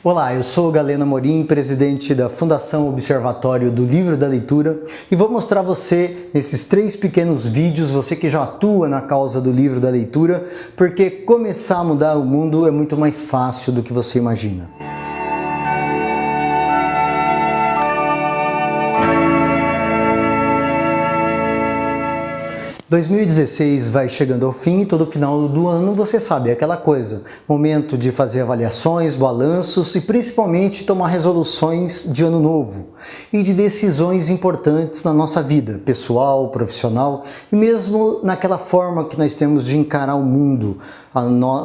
Olá, eu sou Galeno Amorim, presidente da Fundação Observatório do Livro da Leitura, e vou mostrar a você, nesses 3 pequenos vídeos, você que já atua na causa do livro da leitura, porque começar a mudar o mundo é muito mais fácil do que você imagina. 2016 vai chegando ao fim e todo final do ano você sabe, é aquela coisa, momento de fazer avaliações, balanços e principalmente tomar resoluções de ano novo e de decisões importantes na nossa vida, pessoal, profissional e mesmo naquela forma que nós temos de encarar o mundo,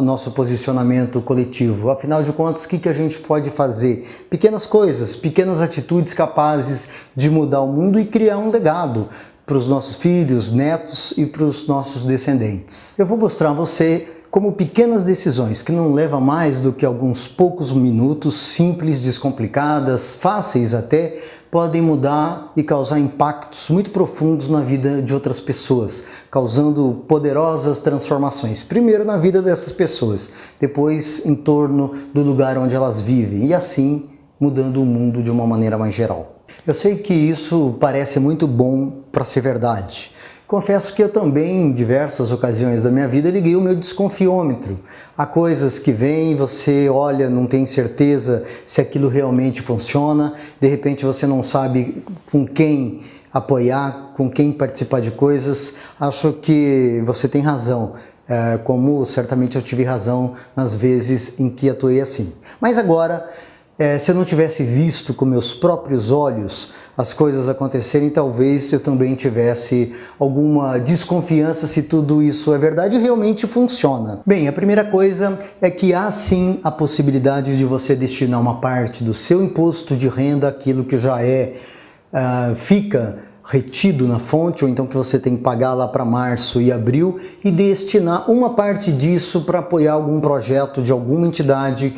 nosso posicionamento coletivo. Afinal de contas, o que a gente pode fazer? Pequenas coisas, pequenas atitudes capazes de mudar o mundo e criar um legado para os nossos filhos, netos e para os nossos descendentes. Eu vou mostrar a você como pequenas decisões que não levam mais do que alguns poucos minutos, simples, descomplicadas, fáceis até, podem mudar e causar impactos muito profundos na vida de outras pessoas, causando poderosas transformações. Primeiro na vida dessas pessoas, depois em torno do lugar onde elas vivem e assim mudando o mundo de uma maneira mais geral. Eu sei que isso parece muito bom para ser verdade. Confesso que eu também, em diversas ocasiões da minha vida, liguei o meu desconfiômetro. Há coisas que vêm, você olha, não tem certeza se aquilo realmente funciona, de repente você não sabe com quem apoiar, com quem participar de coisas. Acho que você tem razão, como certamente eu tive razão nas vezes em que atuei assim. Mas agora, se eu não tivesse visto com meus próprios olhos as coisas acontecerem, talvez eu também tivesse alguma desconfiança se tudo isso é verdade e realmente funciona. Bem, a primeira coisa é que há sim a possibilidade de você destinar uma parte do seu imposto de renda, aquilo que já fica retido na fonte, ou então que você tem que pagar lá para março e abril, e destinar uma parte disso para apoiar algum projeto de alguma entidade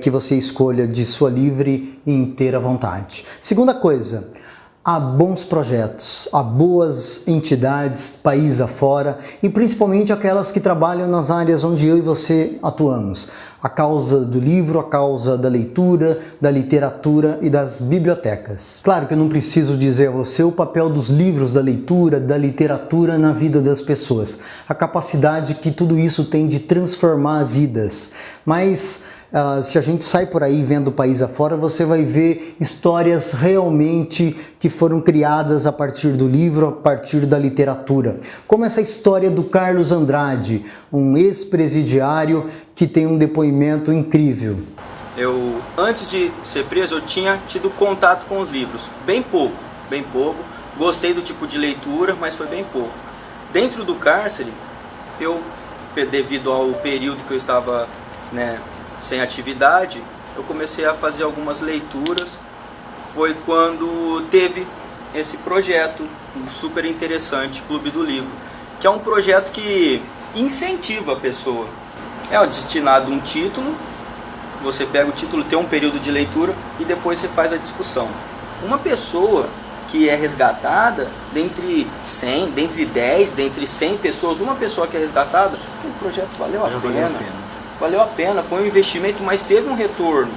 que você escolha de sua livre e inteira vontade. Segunda coisa, há bons projetos, há boas entidades, país afora, e principalmente aquelas que trabalham nas áreas onde eu e você atuamos. A causa do livro, a causa da leitura, da literatura e das bibliotecas. Claro que eu não preciso dizer a você o papel dos livros, da leitura, da literatura na vida das pessoas. A capacidade que tudo isso tem de transformar vidas. Mas se a gente sai por aí vendo o país afora, você vai ver histórias realmente que foram criadas a partir do livro, a partir da literatura. Como essa história do Carlos Andrade, um ex-presidiário que tem um depoimento incrível. Antes de ser preso, eu tinha tido contato com os livros, bem pouco. Gostei do tipo de leitura, mas foi bem pouco. Dentro do cárcere, devido ao período que eu estava, sem atividade, eu comecei a fazer algumas leituras. Foi quando teve esse projeto super interessante, Clube do Livro, que é um projeto que incentiva a pessoa. É destinado um título, você pega o título, tem um período de leitura e depois você faz a discussão. Uma pessoa que é resgatada, dentre 100, dentre 10, dentre 100 pessoas, uma pessoa que é resgatada, o projeto valeu a pena. Valeu a pena, foi um investimento, mas teve um retorno.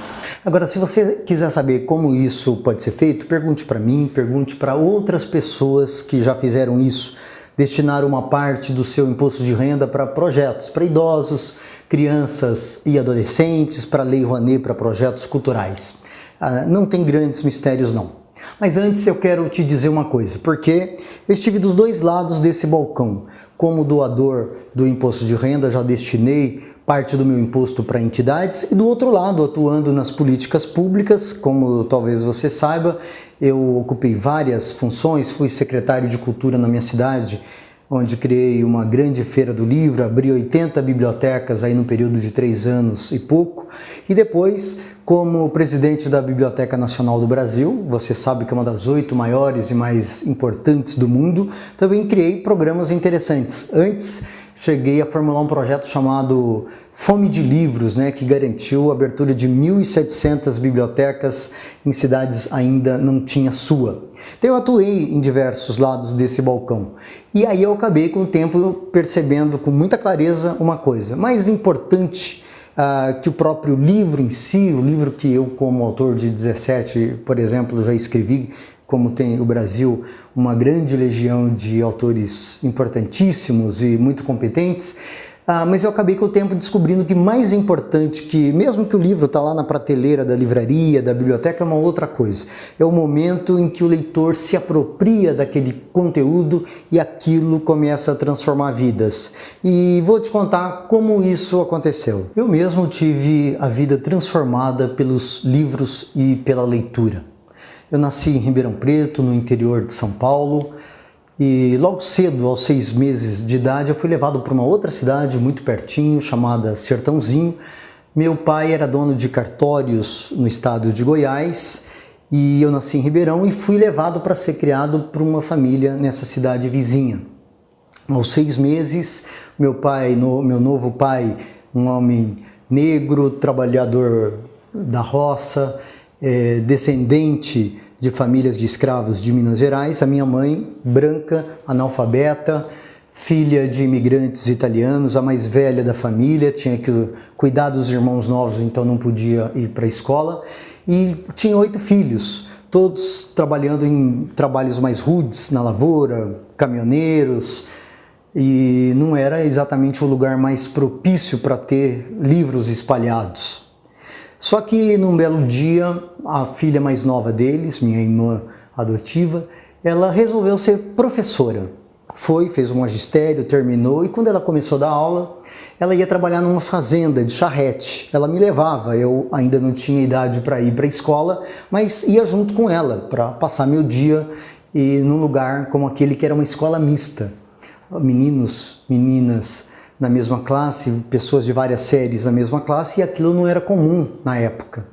Agora, se você quiser saber como isso pode ser feito, pergunte para mim, pergunte para outras pessoas que já fizeram isso. Destinar uma parte do seu imposto de renda para projetos, para idosos, crianças e adolescentes, para a Lei Rouanet, para projetos culturais. Não tem grandes mistérios não. Mas antes eu quero te dizer uma coisa, porque eu estive dos dois lados desse balcão. Como doador do imposto de renda, já destinei parte do meu imposto para entidades e do outro lado, atuando nas políticas públicas, como talvez você saiba, eu ocupei várias funções, fui secretário de Cultura na minha cidade, onde criei uma grande feira do livro, abri 80 bibliotecas aí no período de 3 anos e pouco, e depois, como presidente da Biblioteca Nacional do Brasil, você sabe que é uma das 8 maiores e mais importantes do mundo, também criei programas interessantes. Antes, cheguei a formular um projeto chamado Fome de Livros, que garantiu a abertura de 1.700 bibliotecas em cidades ainda não tinha sua. Então eu atuei em diversos lados desse balcão. E aí eu acabei com o tempo percebendo com muita clareza uma coisa. Mais importante que o próprio livro em si, o livro que eu, como autor de 17, por exemplo, já escrevi, como tem o Brasil uma grande legião de autores importantíssimos e muito competentes, mas eu acabei com o tempo descobrindo que mais importante que, mesmo que o livro está lá na prateleira da livraria, da biblioteca, é uma outra coisa. É o momento em que o leitor se apropria daquele conteúdo e aquilo começa a transformar vidas. E vou te contar como isso aconteceu. Eu mesmo tive a vida transformada pelos livros e pela leitura. Eu nasci em Ribeirão Preto, no interior de São Paulo, e logo cedo, aos 6 meses de idade, eu fui levado para uma outra cidade muito pertinho, chamada Sertãozinho. Meu pai era dono de cartórios no estado de Goiás, e eu nasci em Ribeirão e fui levado para ser criado por uma família nessa cidade vizinha. Aos 6 meses, meu novo pai, um homem negro, trabalhador da roça, descendente de famílias de escravos de Minas Gerais, a minha mãe, branca, analfabeta, filha de imigrantes italianos, a mais velha da família, tinha que cuidar dos irmãos novos, então não podia ir para a escola, e tinha 8 filhos, todos trabalhando em trabalhos mais rudes, na lavoura, caminhoneiros, e não era exatamente o lugar mais propício para ter livros espalhados. Só que num belo dia, a filha mais nova deles, minha irmã adotiva, ela resolveu ser professora. Fez um magistério, terminou, e quando ela começou a dar aula, ela ia trabalhar numa fazenda de charrete. Ela me levava, eu ainda não tinha idade para ir para a escola, mas ia junto com ela para passar meu dia num lugar como aquele que era uma escola mista. Meninos, meninas na mesma classe, pessoas de várias séries na mesma classe, e aquilo não era comum na época.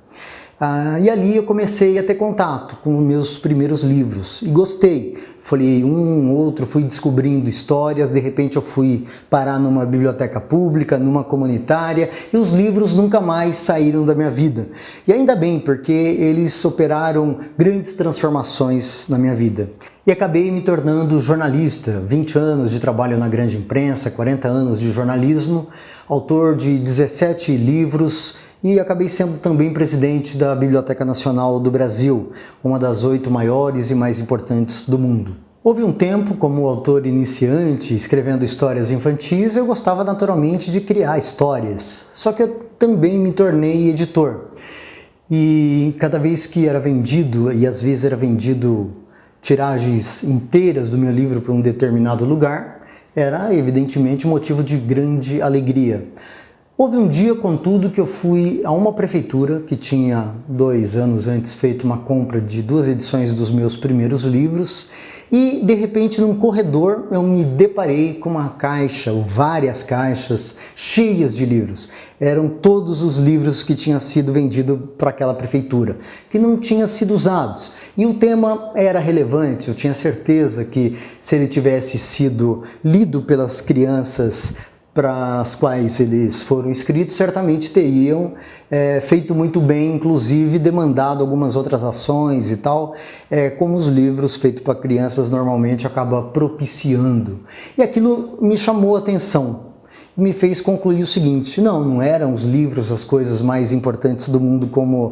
E ali eu comecei a ter contato com meus primeiros livros e gostei. Folhei outro, fui descobrindo histórias, de repente eu fui parar numa biblioteca pública, numa comunitária, e os livros nunca mais saíram da minha vida. E ainda bem, porque eles operaram grandes transformações na minha vida. E acabei me tornando jornalista, 20 anos de trabalho na grande imprensa, 40 anos de jornalismo, autor de 17 livros, e acabei sendo também presidente da Biblioteca Nacional do Brasil, uma das 8 maiores e mais importantes do mundo. Houve um tempo, como autor iniciante, escrevendo histórias infantis, eu gostava naturalmente de criar histórias, só que eu também me tornei editor. E cada vez que era vendido, e às vezes era vendido tiragens inteiras do meu livro para um determinado lugar, era evidentemente motivo de grande alegria. Houve um dia, contudo, que eu fui a uma prefeitura que tinha 2 anos antes feito uma compra de 2 edições dos meus primeiros livros e, de repente, num corredor eu me deparei com uma caixa, ou várias caixas cheias de livros. Eram todos os livros que tinham sido vendidos para aquela prefeitura, que não tinham sido usados. E o tema era relevante, eu tinha certeza que se ele tivesse sido lido pelas crianças para as quais eles foram escritos, certamente teriam feito muito bem, inclusive demandado algumas outras ações e tal, como os livros feitos para crianças normalmente acabam propiciando. E aquilo me chamou a atenção, me fez concluir o seguinte: não eram os livros as coisas mais importantes do mundo como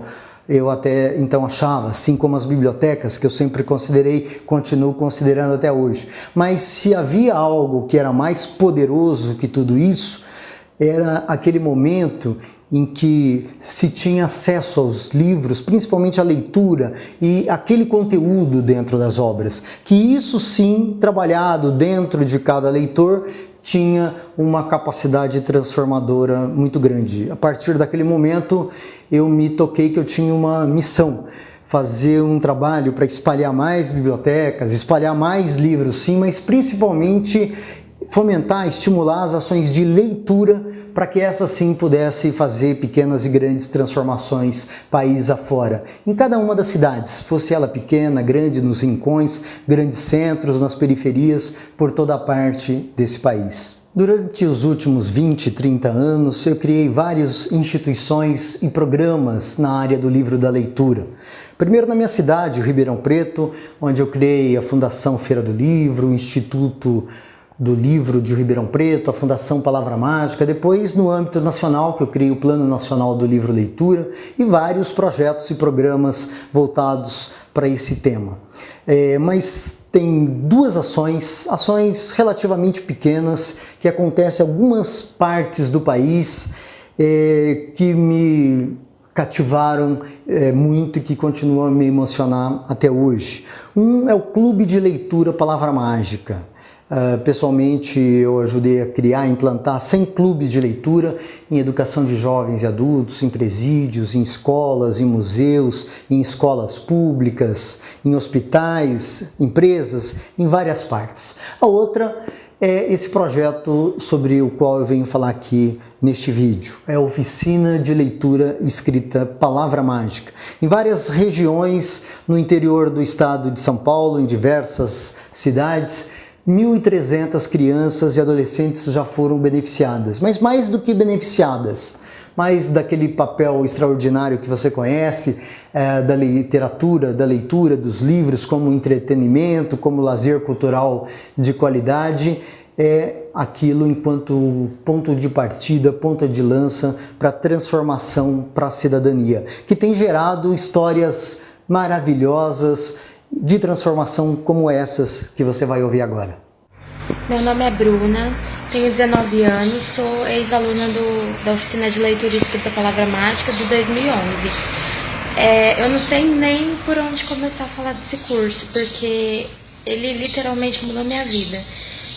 eu até então achava, assim como as bibliotecas, que eu sempre considerei, continuo considerando até hoje. Mas se havia algo que era mais poderoso que tudo isso, era aquele momento em que se tinha acesso aos livros, principalmente a leitura e aquele conteúdo dentro das obras, que isso sim, trabalhado dentro de cada leitor, tinha uma capacidade transformadora muito grande. A partir daquele momento, eu me toquei que eu tinha uma missão, fazer um trabalho para espalhar mais bibliotecas, espalhar mais livros sim, mas principalmente fomentar, estimular as ações de leitura para que essa sim pudesse fazer pequenas e grandes transformações país afora. Em cada uma das cidades, fosse ela pequena, grande, nos rincões, grandes centros, nas periferias, por toda a parte desse país. Durante os últimos 20, 30 anos, eu criei várias instituições e programas na área do livro da leitura. Primeiro na minha cidade, Ribeirão Preto, onde eu criei a Fundação Feira do Livro, o Instituto do livro de Ribeirão Preto, a Fundação Palavra Mágica, depois no âmbito nacional, que eu criei o Plano Nacional do Livro Leitura e vários projetos e programas voltados para esse tema. Mas tem duas ações relativamente pequenas que acontecem em algumas partes do país que me cativaram muito e que continuam a me emocionar até hoje. Um é o Clube de Leitura Palavra Mágica. Pessoalmente, eu ajudei a criar, implantar 100 clubes de leitura em educação de jovens e adultos, em presídios, em escolas, em museus, em escolas públicas, em hospitais, empresas, em várias partes. A outra é esse projeto sobre o qual eu venho falar aqui neste vídeo. É a Oficina de Leitura Escrita Palavra Mágica. Em várias regiões no interior do estado de São Paulo, em diversas cidades, 1.300 crianças e adolescentes já foram beneficiadas, mas mais do que beneficiadas, mais daquele papel extraordinário que você conhece, da literatura, da leitura dos livros como entretenimento, como lazer cultural de qualidade, é aquilo enquanto ponto de partida, ponta de lança para a transformação para a cidadania, que tem gerado histórias maravilhosas de transformação como essas que você vai ouvir agora. Meu nome é Bruna, tenho 19 anos, sou ex-aluna da Oficina de Leitura Escrita Palavra Mágica de 2011. Eu não sei nem por onde começar a falar desse curso, porque ele literalmente mudou minha vida.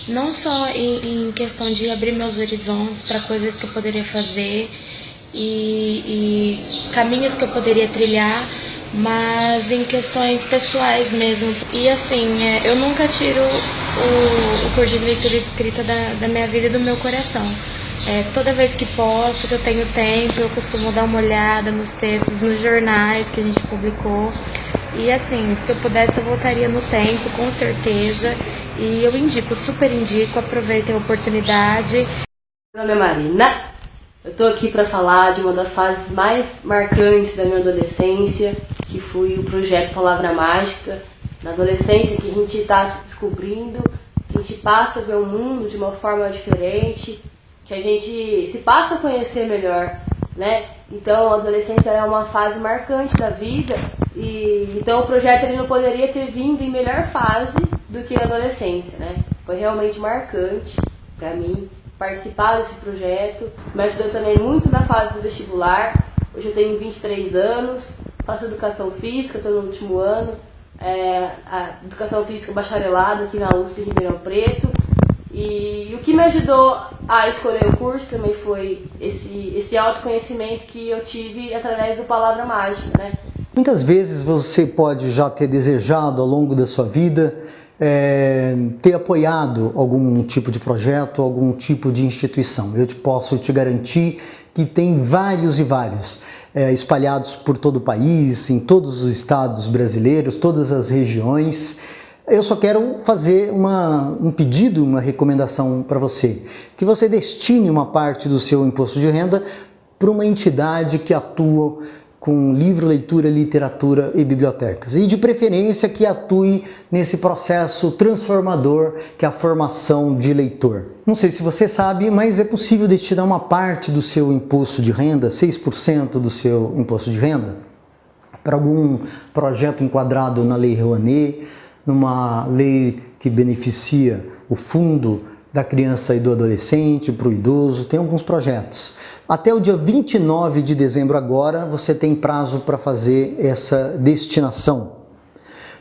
Não só em questão de abrir meus horizontes para coisas que eu poderia fazer e caminhos que eu poderia trilhar, mas em questões pessoais mesmo. E assim, eu nunca tiro o curso de leitura escrita da minha vida e do meu coração. Toda vez que posso, que eu tenho tempo, eu costumo dar uma olhada nos textos, nos jornais que a gente publicou. E assim, se eu pudesse, eu voltaria no tempo, com certeza. E eu super indico, aproveitem a oportunidade. Meu nome é Marina. Eu tô aqui para falar de uma das fases mais marcantes da minha adolescência, que foi o projeto Palavra Mágica. Na adolescência, que a gente está se descobrindo, que a gente passa a ver o mundo de uma forma diferente, que a gente se passa a conhecer melhor, né? Então, a adolescência é uma fase marcante da vida, e então o projeto ele não poderia ter vindo em melhor fase do que a adolescência, né? Foi realmente marcante para mim participar desse projeto, me ajudou também muito na fase do vestibular. Hoje eu tenho 23 anos, faço educação física, estou no último ano, a educação física bacharelado aqui na USP Ribeirão Preto. E o que me ajudou a escolher o curso também foi esse autoconhecimento que eu tive através do Palavra Mágica, né? Muitas vezes você pode já ter desejado ao longo da sua vida ter apoiado algum tipo de projeto, algum tipo de instituição. Eu posso te garantir que tem vários e vários, espalhados por todo o país, em todos os estados brasileiros, todas as regiões. Eu só quero fazer um pedido, uma recomendação para você, que você destine uma parte do seu imposto de renda para uma entidade que atua com livro, leitura, literatura e bibliotecas. E de preferência que atue nesse processo transformador que é a formação de leitor. Não sei se você sabe, mas é possível destinar uma parte do seu imposto de renda, 6% do seu imposto de renda, para algum projeto enquadrado na Lei Rouanet, numa lei que beneficia o fundo da criança e do adolescente, para o idoso, tem alguns projetos. Até o dia 29 de dezembro agora, você tem prazo para fazer essa destinação.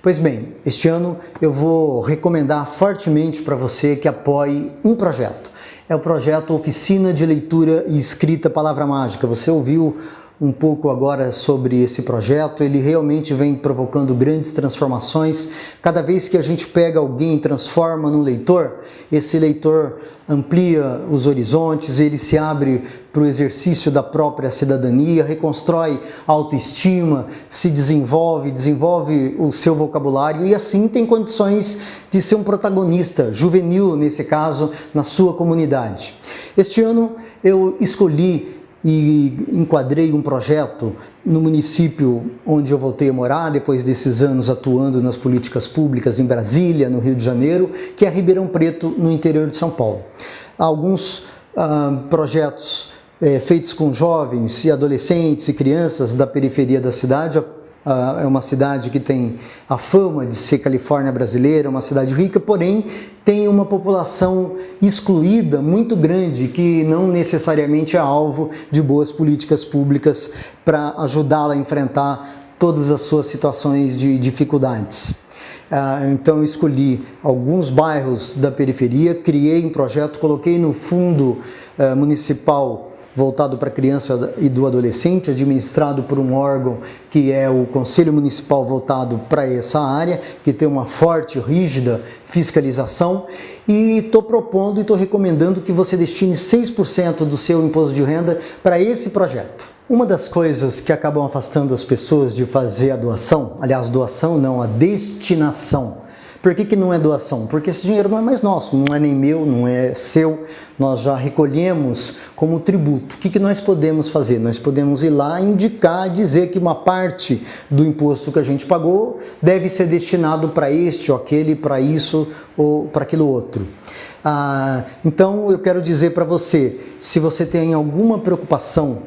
Pois bem, este ano eu vou recomendar fortemente para você que apoie um projeto. É o projeto Oficina de Leitura e Escrita Palavra Mágica. Você ouviu um pouco agora sobre esse projeto, ele realmente vem provocando grandes transformações. Cada vez que a gente pega alguém e transforma num leitor, esse leitor amplia os horizontes, ele se abre para o exercício da própria cidadania, reconstrói a autoestima, se desenvolve o seu vocabulário e assim tem condições de ser um protagonista juvenil, nesse caso, na sua comunidade. Este ano eu escolhi e enquadrei um projeto no município onde eu voltei a morar, depois desses anos atuando nas políticas públicas em Brasília, no Rio de Janeiro, que é Ribeirão Preto, no interior de São Paulo. Há alguns projetos feitos com jovens e adolescentes e crianças da periferia da cidade. É uma cidade que tem a fama de ser Califórnia brasileira, uma cidade rica, porém tem uma população excluída muito grande que não necessariamente é alvo de boas políticas públicas para ajudá-la a enfrentar todas as suas situações de dificuldades. Então eu escolhi alguns bairros da periferia, criei um projeto, coloquei no fundo municipal voltado para a criança e do adolescente, administrado por um órgão que é o Conselho Municipal voltado para essa área, que tem uma forte, rígida fiscalização, e estou propondo e estou recomendando que você destine 6% do seu imposto de renda para esse projeto. Uma das coisas que acabam afastando as pessoas de fazer a doação, aliás, doação não, a destinação. Por que não é doação? Porque esse dinheiro não é mais nosso, não é nem meu, não é seu, nós já recolhemos como tributo. O que nós podemos fazer? Nós podemos ir lá indicar, dizer que uma parte do imposto que a gente pagou deve ser destinado para este ou aquele, para isso ou para aquilo outro. Então eu quero dizer para você, se você tem alguma preocupação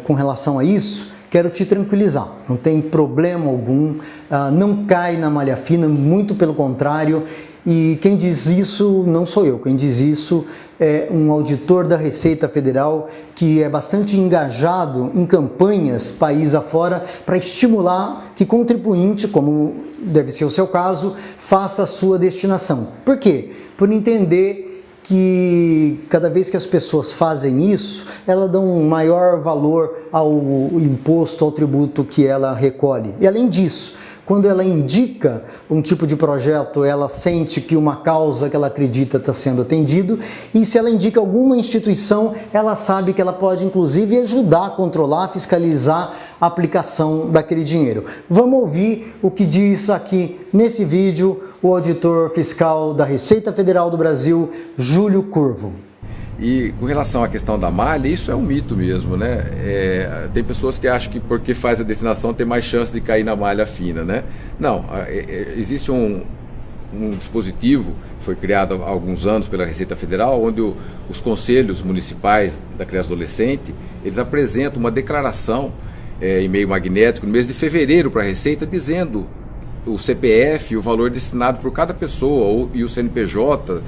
com relação a isso, quero te tranquilizar, não tem problema algum, não cai na malha fina, muito pelo contrário, e quem diz isso não sou eu, quem diz isso é um auditor da Receita Federal que é bastante engajado em campanhas país afora para estimular que contribuinte, como deve ser o seu caso, faça a sua destinação. Por quê? Por entender que cada vez que as pessoas fazem isso, elas dão um maior valor ao imposto, ao tributo que ela recolhe. E além disso, quando ela indica um tipo de projeto, ela sente que uma causa que ela acredita está sendo atendido, e se ela indica alguma instituição, ela sabe que ela pode inclusive ajudar a controlar, fiscalizar a aplicação daquele dinheiro. Vamos ouvir o que diz aqui nesse vídeo o auditor fiscal da Receita Federal do Brasil, Júlio Curvo. E com relação à questão da malha, isso é um mito mesmo, né? Tem pessoas que acham que porque faz a destinação tem mais chance de cair na malha fina, né? Não, existe um dispositivo, foi criado há alguns anos pela Receita Federal, onde os conselhos municipais da criança e adolescente, eles apresentam uma declaração em meio magnético no mês de fevereiro para a Receita, dizendo o CPF, o valor destinado por cada pessoa, e o CNPJ,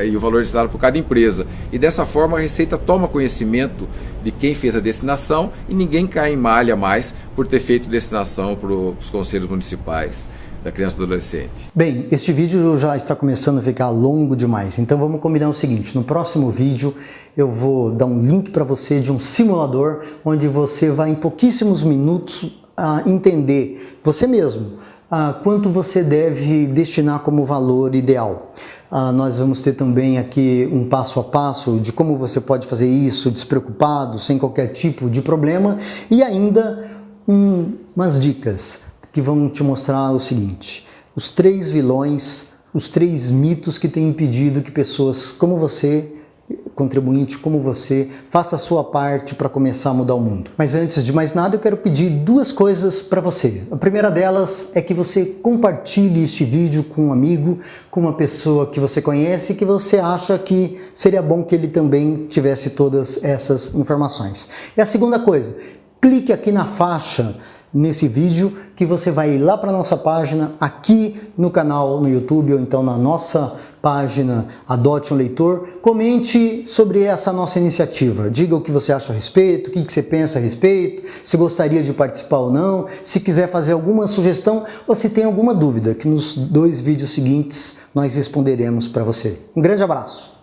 e o valor destinado por cada empresa. E dessa forma a Receita toma conhecimento de quem fez a destinação e ninguém cai em malha mais por ter feito destinação para os conselhos municipais da criança e do adolescente. Bem, este vídeo já está começando a ficar longo demais, então vamos combinar o seguinte: no próximo vídeo eu vou dar um link para você de um simulador onde você vai em pouquíssimos minutos entender você mesmo quanto você deve destinar como valor ideal. Nós vamos ter também aqui um passo a passo de como você pode fazer isso despreocupado, sem qualquer tipo de problema, e ainda umas dicas que vão te mostrar o seguinte: os 3 vilões, os 3 mitos que têm impedido que pessoas como você, contribuinte como você, faça a sua parte para começar a mudar o mundo. Mas antes de mais nada, eu quero pedir 2 coisas para você. A primeira delas é que você compartilhe este vídeo com um amigo, com uma pessoa que você conhece e que você acha que seria bom que ele também tivesse todas essas informações. E a segunda coisa, clique aqui na faixa nesse vídeo que você vai ir lá para a nossa página aqui no canal no YouTube, ou então na nossa página Adote um Leitor. Comente sobre essa nossa iniciativa, diga o que você acha a respeito, o que você pensa a respeito, se gostaria de participar ou não, se quiser fazer alguma sugestão ou se tem alguma dúvida, que nos 2 vídeos seguintes nós responderemos para você. Um grande abraço!